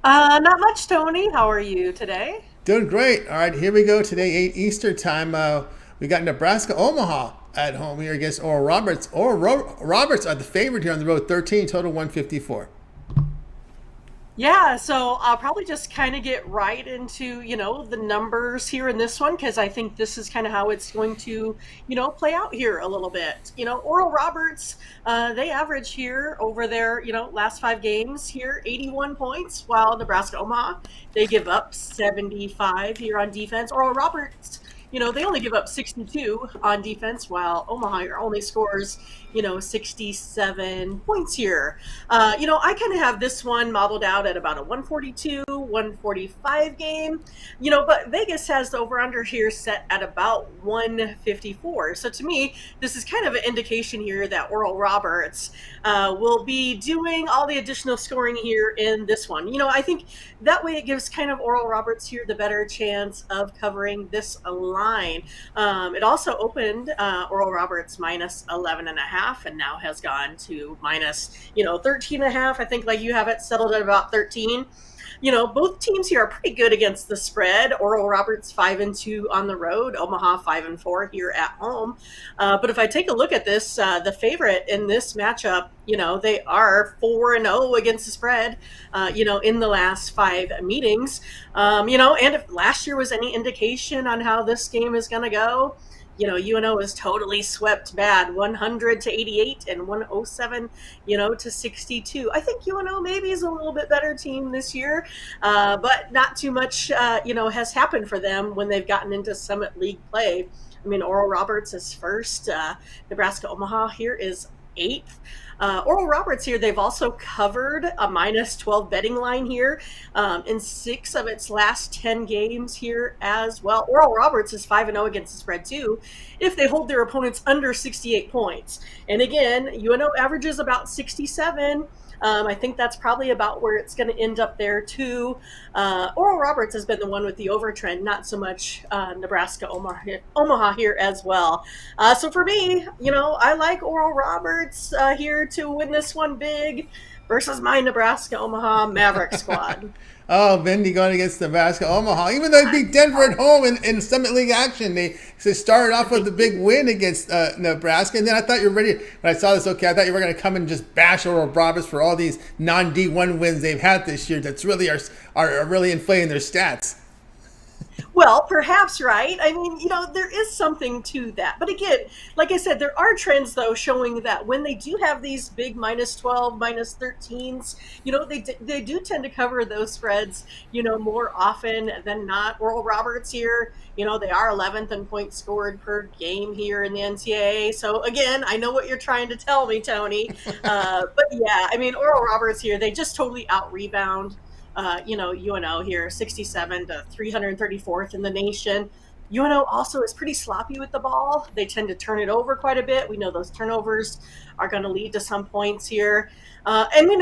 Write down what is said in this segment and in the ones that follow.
Not much, Tony. How are you today? Doing great. All right, here we go today, 8 Eastern time. We got Nebraska Omaha at home here against Oral Roberts. Roberts are the favorite here on the road, 13, total 154. Yeah, so I'll probably just kind of get right into, the numbers here in this one because I think this is kind of how it's going to, play out here a little bit. Oral Roberts, they average here over their, last 5 games here, 81 points, while Nebraska Omaha, they give up 75 here on defense. Oral Roberts, they only give up 62 on defense, while Omaha only scores, 67 points here. I kind of have this one modeled out at about a 142, 145 game, but Vegas has the over under here set at about 154. So to me, this is kind of an indication here that Oral Roberts will be doing all the additional scoring here in this one. I think that way it gives kind of Oral Roberts here the better chance of covering this line. It also opened Oral Roberts minus 11 and a half and now has gone to minus 13 and a half. I think like you have it settled at about 13. Both teams here are pretty good against the spread. Oral Roberts 5-2 on the road, Omaha 5-4 here at home. But if I take a look at this, the favorite in this matchup, they are 4-0 against the spread, in the last 5 meetings. And if last year was any indication on how this game is going to go, UNO was totally swept bad, 100 to 88 and 107, to 62. I think UNO maybe is a little bit better team this year, but not too much, has happened for them when they've gotten into Summit League play. I mean, Oral Roberts is first. Nebraska Omaha here is eighth. Oral Roberts here, they've also covered a minus 12 betting line here in 6 of its last 10 games here as well. Oral Roberts is 5-0 against the spread too if they hold their opponents under 68 points. And again, UNO averages about 67. I think that's probably about where it's going to end up there too. Oral Roberts has been the one with the overtrend, not so much Nebraska Omaha here as well. So for me, I like Oral Roberts here to win this one big versus my Nebraska Omaha Maverick squad. Oh, Mindy going against Nebraska Omaha. Even though they beat Denver at home in Summit League action, they started off with a big win against Nebraska. And then I thought you were ready. When I saw this, okay, I thought you were going to come and just bash Oral Roberts for all these non-D1 wins they've had this year. That's really are really inflating their stats. Well, perhaps, right? I mean, there is something to that. But again, like I said, there are trends, though, showing that when they do have these big minus 12, minus 13s, they do tend to cover those spreads, more often than not. Oral Roberts here, they are 11th in points scored per game here in the NCAA. So, again, I know what you're trying to tell me, Tony. But yeah, I mean, Oral Roberts here, they just totally out-rebound UNO here, 67 to 334th in the nation. UNO also is pretty sloppy with the ball. They tend to turn it over quite a bit. We know those turnovers are going to lead to some points here. And we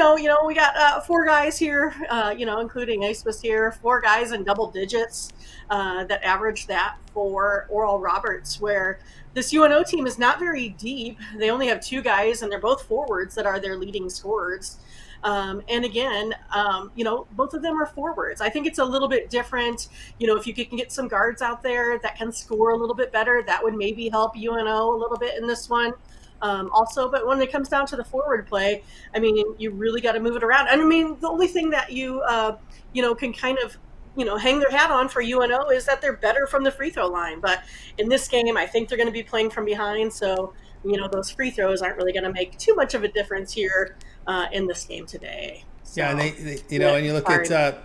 got 4 guys here, including Ace here, 4 guys in double digits that average that for Oral Roberts, where this UNO team is not very deep. They only have 2 guys, and they're both forwards that are their leading scorers. And again, both of them are forwards. I think it's a little bit different. If you can get some guards out there that can score a little bit better, that would maybe help UNO a little bit in this one. Also, but when it comes down to the forward play, I mean, you really got to move it around. And I mean, the only thing that you can kind of hang their hat on for UNO is that they're better from the free throw line. But in this game, I think they're going to be playing from behind. So, those free throws aren't really going to make too much of a difference here in this game today. So, Yeah, and and you look at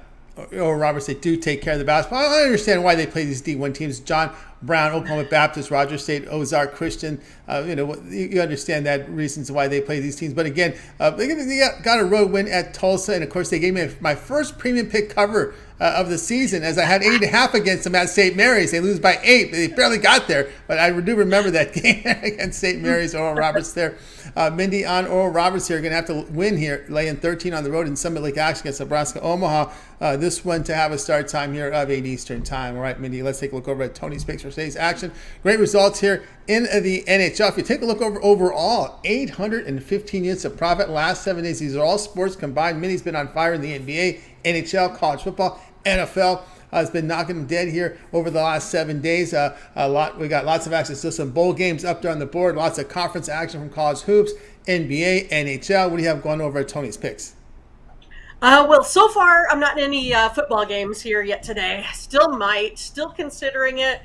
Oral Roberts, they do take care of the basketball. I understand why they play these D1 teams. John Brown, Oklahoma Baptist, Rogers State, Ozark Christian. You understand that reasons why they play these teams. But again, they got a road win at Tulsa, and of course they gave me my first premium pick cover of the season, as I had 8.5 against them at St. Mary's. They lose by 8. They barely got there, but I do remember that game against St. Mary's. Oral Roberts there. Mindy on Oral Roberts here, going to have to win here, laying 13 on the road in Summit League action against Nebraska Omaha. This one to have a start time here of 8 Eastern time. All right, Mindy, let's take a look over at Tony's picks for today's action. Great results here in the NHL. If you take a look over overall, 815 units of profit last 7 days. These are all sports combined. Mindy's been on fire in the NBA, NHL, college football, NFL. Has been knocking them dead here over the last 7 days. We got lots of action. Still some bowl games up there on the board. Lots of conference action from college hoops, NBA, NHL. What do you have going over at Tony's Picks? Well, so far, I'm not in any football games here yet today. Still considering it.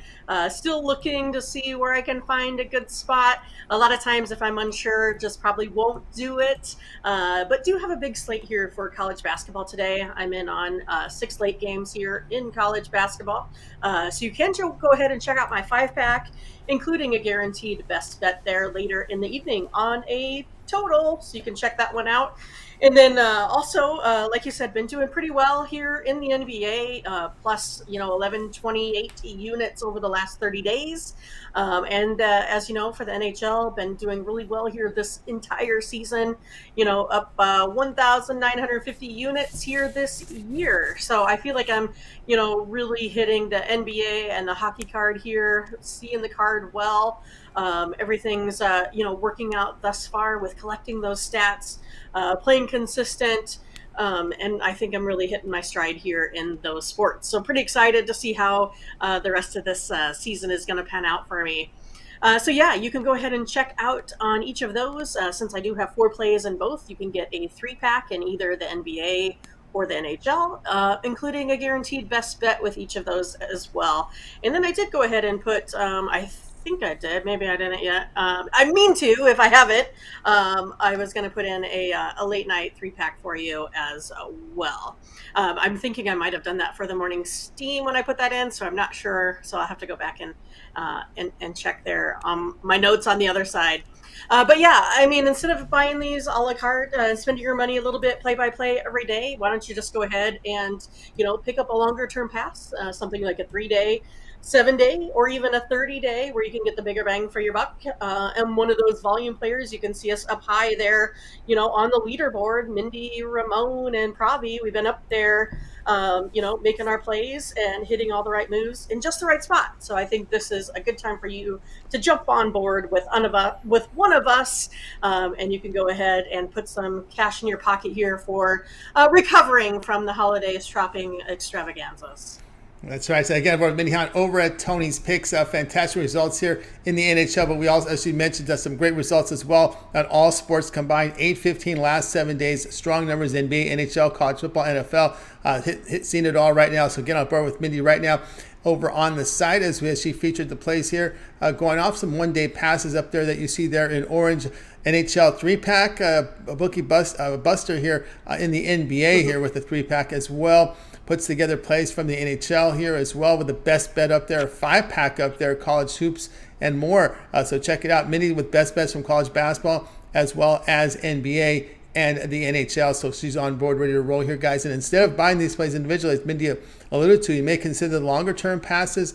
Still looking to see where I can find a good spot. A lot of times, if I'm unsure, just probably won't do it. But do have a big slate here for college basketball today. I'm in on 6 late games here in college basketball. So you can go ahead and check out my 5-pack, including a guaranteed best bet there later in the evening on a total. So you can check that one out. And then also, like you said, been doing pretty well here in the NBA, plus, 11, 28 units over the last 30 days. And as you know, for the NHL, been doing really well here this entire season, up 1,950 units here this year. So I feel like I'm, really hitting the NBA and the hockey card here, seeing the card well. Everything's, working out thus far with collecting those stats, playing consistent. And I think I'm really hitting my stride here in those sports. So pretty excited to see how the rest of this season is going to pan out for me. So yeah, you can go ahead and check out on each of those. Since I do have 4 plays in both, you can get a 3-pack in either the NBA or the NHL, including a guaranteed best bet with each of those as well. And then I did go ahead and put, I think I did. Maybe I didn't yet. I mean to, if I have it. I was going to put in a late night 3-pack for you as well. I'm thinking I might have done that for the morning steam when I put that in, so I'm not sure. So I'll have to go back and check there my notes on the other side. But yeah, I mean, instead of buying these a la carte and spending your money a little bit play by play every day, why don't you just go ahead and, pick up a longer term pass, something like a 3-day, 7-day, or even a 30-day where you can get the bigger bang for your buck. And one of those volume players, you can see us up high there, on the leaderboard. Mindy, Ramon, and Pravi, we've been up there, making our plays and hitting all the right moves in just the right spot. So I think this is a good time for you to jump on board with one of us, and you can go ahead and put some cash in your pocket here for recovering from the holidays shopping extravaganzas. That's right. So again, we're Mindy Hahne over at Tony's Picks. Fantastic results here in the NHL, but we also, as you mentioned, some great results as well on all sports combined. 8-15 last 7 days. Strong numbers in NBA, NHL, college football, NFL. Seen it all right now. So get on board with Mindy right now over on the side as she featured the plays here. Going off some one-day passes up there that you see there in orange. NHL 3-pack, a bookie buster here in the NBA here with the 3-pack as well. Puts together plays from the NHL here as well with the best bet up there, 5-pack up there, college hoops and more. So check it out. Mindy with best bets from college basketball as well as NBA and the NHL. So she's on board, ready to roll here, guys. And instead of buying these plays individually, as Mindy alluded to, you may consider the longer term passes.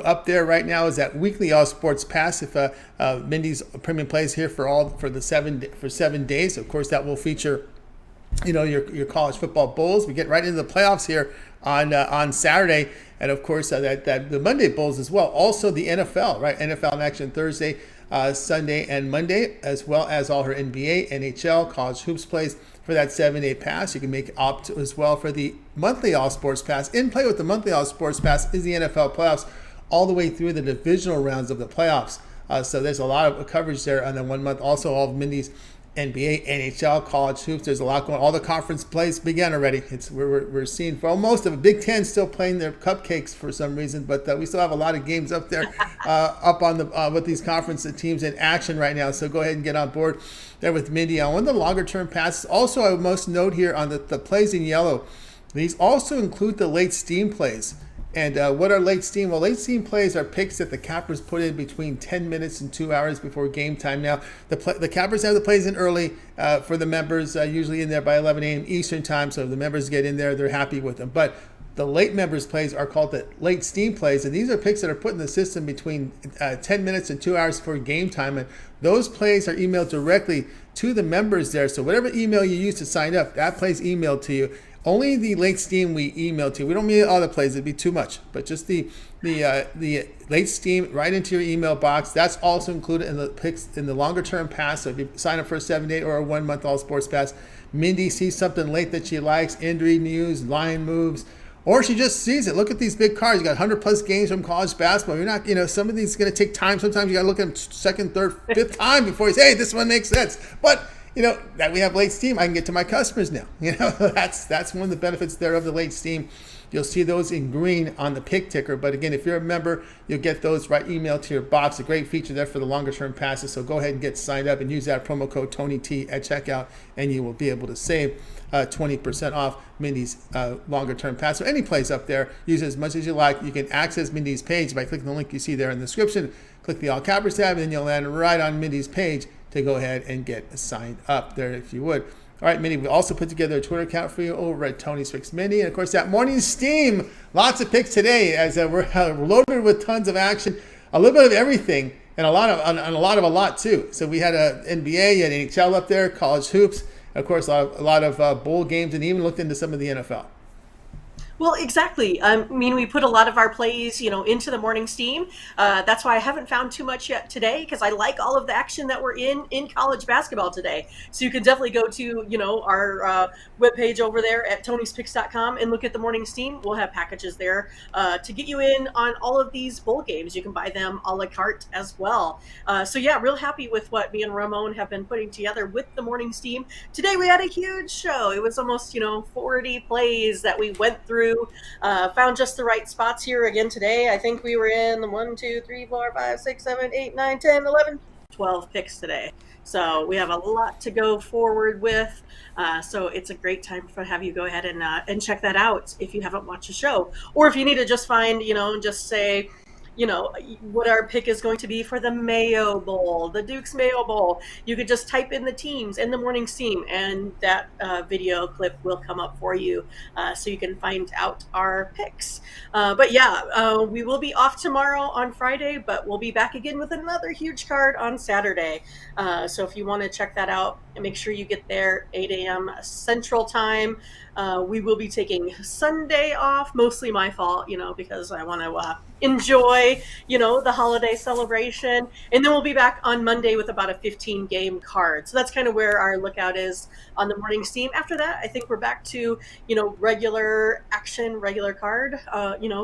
Up there right now is that weekly all sports pass. If Mindy's premium plays here for 7 days, of course that will feature your college football bowls. We get right into the playoffs here on Saturday, and of course that the Monday bowls as well. Also the NFL, right? NFL in action Thursday, Sunday, and Monday, as well as all her NBA, NHL, college hoops plays for that 7-day pass. You can make opt as well for the monthly all sports pass. In play with the monthly all sports pass is the NFL playoffs, all the way through the divisional rounds of the playoffs. So there's a lot of coverage there on the 1 month. Also all of Mindy's NBA, NHL, college hoops. There's a lot going on. All the conference plays began already. We're seeing for most of it. Big Ten still playing their cupcakes for some reason, but we still have a lot of games up there, up on the with these conference teams in action right now. So go ahead and get on board there with Mindy on one of the longer term passes. Also, I must note here on the plays in yellow, these also include the late steam plays. And what are late steam? Well, late steam plays are picks that the cappers put in between 10 minutes and 2 hours before game time. Now, the cappers have the plays in early for the members, usually in there by 11 a.m. Eastern time. So if the members get in there, they're happy with them. But the late members plays are called the late steam plays. And these are picks that are put in the system between 10 minutes and 2 hours before game time. And those plays are emailed directly to the members there. So whatever email you use to sign up, that play's emailed to you. Only the late steam we email to. We don't mean all the plays; it'd be too much. But just the late steam right into your email box. That's also included in the picks in the longer term pass. So if you sign up for a 7-day or a 1 month all sports pass, Mindy sees something late that she likes, injury news, line moves, or she just sees it. Look at these big cards. You got 100 plus games from college basketball. You're not, some of these are going to take time. Sometimes you got to look at them second, third, fifth time before you say, hey, this one makes sense. But that we have late steam, I can get to my customers now. That's one of the benefits there of the late steam. You'll see those in green on the pick ticker. But again, if you're a member, you'll get those right emailed to your box. A great feature there for the longer term passes. So go ahead and get signed up and use that promo code TonyT at checkout, and you will be able to save 20% off Mindy's longer term pass. So any place up there, use it as much as you like. You can access Mindy's page by clicking the link you see there in the description. Click the All Cappers tab, and then you'll land right on Mindy's page to go ahead and get signed up there if you would. All right, Mindy, we also put together a Twitter account for you over at Tony's Picks Mindy. And, of course, that morning steam, lots of picks today as we're loaded with tons of action, a little bit of everything, and a lot of a lot, too. So we had a NBA, you had NHL up there, college hoops, and of course, a lot of bowl games, and even looked into some of the NFL. Well, exactly. I mean, we put a lot of our plays, into the morning steam. That's why I haven't found too much yet today, because I like all of the action that we're in college basketball today. So you can definitely go to, our webpage over there at tonyspicks.com and look at the morning steam. We'll have packages there to get you in on all of these bowl games. You can buy them a la carte as well. So yeah, real happy with what me and Ramon have been putting together with the morning steam. Today we had a huge show. It was almost, 40 plays that we went through. Found just the right spots here again today. I think we were in the 1, 2, 3, 4, 5, 6, 7, 8, 9, 10, 11, 12 picks today. So we have a lot to go forward with. So it's a great time to have you go ahead and check that out if you haven't watched the show. Or if you need to just find, just say, what our pick is going to be for the Mayo Bowl, the Duke's Mayo Bowl. You could just type in the teams in the morning steam, and that video clip will come up for you, so you can find out our picks. But yeah, we will be off tomorrow on Friday, but we'll be back again with another huge card on Saturday. So if you want to check that out, make sure you get there 8 a.m. Central Time. We will be taking Sunday off, mostly my fault, because I want to enjoy, the holiday celebration. And then we'll be back on Monday with about a 15-game card. So that's kind of where our lookout is on the morning steam. After that, I think we're back to, regular action, regular card,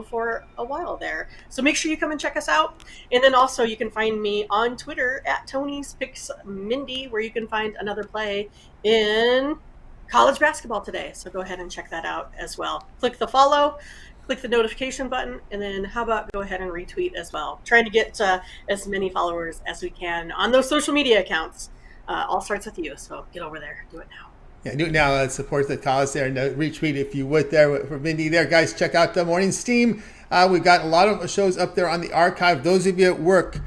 for a while there. So make sure you come and check us out. And then also you can find me on Twitter at Tony's Picks Mindy, where you can find another play in college basketball today. So go ahead and check that out as well. Click the follow, click the notification button, and then how about go ahead and retweet as well. Trying to get as many followers as we can on those social media accounts. All starts with you. So get over there. Do it now. Yeah, do it now. Support the cause there, and retweet if you would there for Mindy there. Guys, check out the morning steam. We've got a lot of shows up there on the archive. Those of you at work,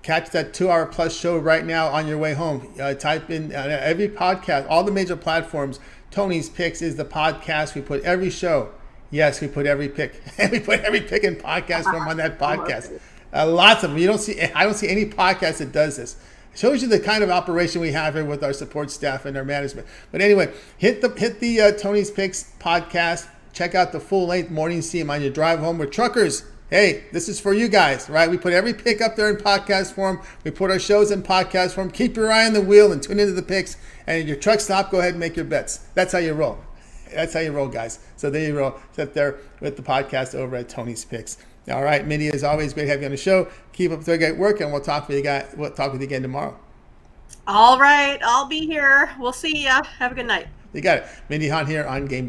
catch that 2-hour plus show right now on your way home. Type in every podcast, all the major platforms. Tony's Picks is the podcast. We put every show. Yes, we put every pick. We put every pick in podcast form on that podcast. Lots of them. I don't see any podcast that does this. It shows you the kind of operation we have here with our support staff and our management. But anyway, hit the Tony's Picks podcast. Check out the full length morning steam on your drive home. We're truckers. Hey, this is for you guys, right? We put every pick up there in podcast form. We put our shows in podcast form. Keep your eye on the wheel and tune into the picks. And your truck stop, go ahead and make your bets. That's how you roll. That's how you roll, guys. So there you roll. Sit there with the podcast over at Tony's Picks. All right, Mindy, as always, great to have you on the show. Keep up the great work, and we'll talk with you again tomorrow. All right, I'll be here. We'll see ya. Have a good night. You got it. Mindy Hahne here on Game.